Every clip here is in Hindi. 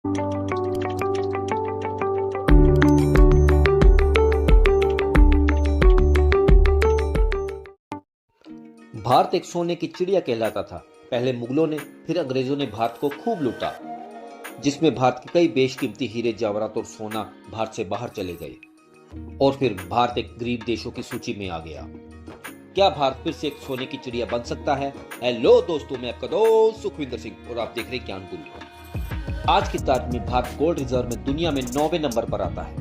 भारत एक सोने की चिड़िया कहलाता था। पहले मुगलों ने, फिर अंग्रेजों ने भारत को खूब लूटा, जिसमें भारत के कई बेशकीमती हीरे जवाहरात और सोना भारत से बाहर चले गए और फिर भारत एक गरीब देशों की सूची में आ गया। क्या भारत फिर से एक सोने की चिड़िया बन सकता है? हेलो दोस्तों, मैं आपका दोस्त सुखविंदर सिंह और आप देख रहे हैं ज्ञान गुरु। आज की तारीख में भारत गोल्ड रिजर्व में दुनिया में 9वें नंबर पर आता है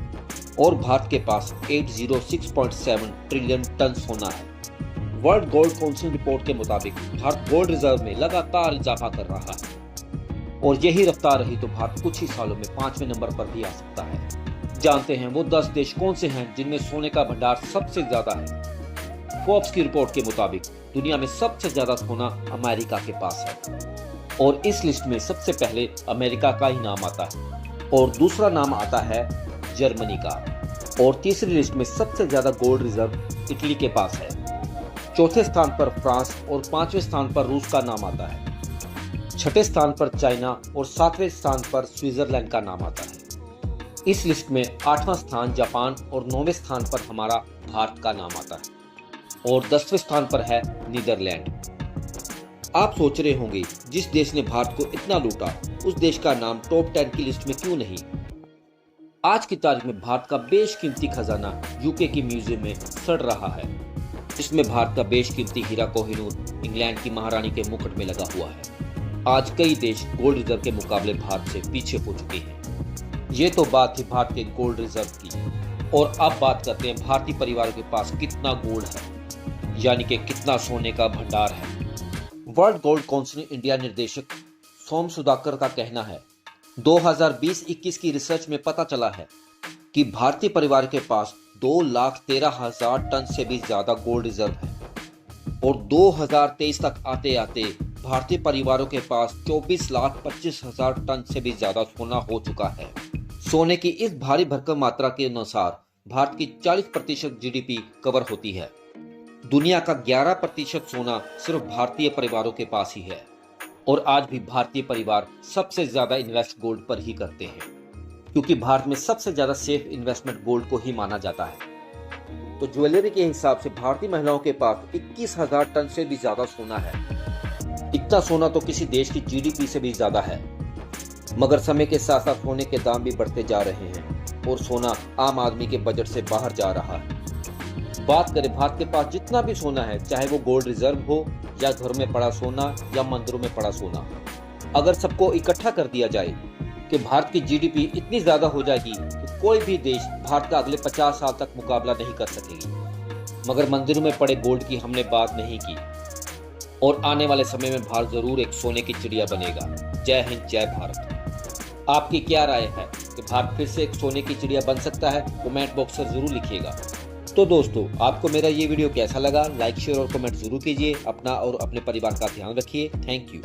और भारत के पास 806.7 ट्रिलियन टन सोना है। वर्ल्ड गोल्ड काउंसिल रिपोर्ट के मुताबिक भारत गोल्ड रिजर्व में लगातार इजाफा कर रहा है और यही रफ्तार रही तो भारत कुछ ही सालों में 5वें नंबर पर भी आ सकता है। जानते हैं वो 10 देश कौन से हैं जिनमें सोने का भंडार सबसे ज्यादा है। फोर्ब्स की रिपोर्ट के मुताबिक दुनिया में सबसे ज्यादा सोना अमेरिका के पास है और इस लिस्ट में सबसे पहले अमेरिका का ही नाम आता है और दूसरा नाम आता है जर्मनी का और तीसरी लिस्ट में सबसे ज्यादा गोल्ड रिजर्व इटली के पास है। चौथे स्थान पर फ्रांस और 5वें स्थान पर रूस का नाम आता है। छठे स्थान पर चाइना और 7वें स्थान पर स्विट्जरलैंड का नाम आता है। इस लिस्ट में 8वां स्थान जापान और 9वें स्थान पर हमारा भारत का नाम आता है और 10वें स्थान पर है नीदरलैंड। आप सोच रहे होंगे जिस देश ने भारत को इतना लूटा उस देश का नाम टॉप 10 की लिस्ट में क्यों नहीं? आज की तारीख में भारत का बेशकीमती खजाना यूके की म्यूजियम में सड़ रहा है, जिसमें भारत का बेशकीमती हीरा कोहिनूर इंग्लैंड की महारानी के मुकुट में लगा हुआ है। आज कई देश गोल्ड रिजर्व के मुकाबले भारत से पीछे हो चुके हैं। ये तो बात थी भारत के गोल्ड रिजर्व की और अब बात करते हैं भारतीय परिवारों के पास कितना गोल्ड है, यानी कि कितना सोने का भंडार है। वर्ल्ड गोल्ड काउंसिल इंडिया निर्देशक सोम सुधाकर का कहना है 2020-21 की रिसर्च में पता चला है कि भारतीय परिवार के पास 2,13,000 टन से भी ज्यादा गोल्ड रिजर्व है और 2023 तक आते आते भारतीय परिवारों के पास 24,25,000 टन से भी ज्यादा सोना हो चुका है। सोने की इस भारी भरकम मात्रा के अनुसार भारत की 40% जीडीपी कवर होती है। दुनिया का 11% सोना सिर्फ भारतीय परिवारों के पास ही है और आज भी भारतीय परिवार सबसे ज्यादा इन्वेस्ट गोल्ड पर ही करते हैं, क्योंकि भारत में सबसे ज्यादा सेफ इन्वेस्टमेंट गोल्ड को ही माना जाता है। तो ज्वेलरी के हिसाब से भारतीय महिलाओं के पास 21,000 टन से भी ज्यादा सोना है। इतना सोना तो किसी देश की जीडीपी से भी ज्यादा है। मगर समय के साथ साथ सोने के दाम भी बढ़ते जा रहे हैं और सोना आम आदमी के बजट से बाहर जा रहा है। बात करें भारत के पास जितना भी सोना है, चाहे वो गोल्ड रिजर्व हो या घर में पड़ा सोना या मंदिरों में पड़ा सोना, अगर सबको इकट्ठा कर दिया जाए कि भारत की जीडीपी इतनी ज्यादा हो जाएगी कि कोई भी देश भारत का अगले 50 साल तक मुकाबला नहीं कर सकेगी। मगर मंदिरों में पड़े गोल्ड की हमने बात नहीं की और आने वाले समय में भारत जरूर एक सोने की चिड़िया बनेगा। जय हिंद, जय भारत। आपकी क्या राय है कि भारत फिर से एक सोने की चिड़िया बन सकता है? कमेंट बॉक्स में जरूर लिखिएगा। तो दोस्तों, आपको मेरा ये वीडियो कैसा लगा? लाइक, शेयर और कमेंट जरूर कीजिए। अपना और अपने परिवार का ध्यान रखिए। Thank you.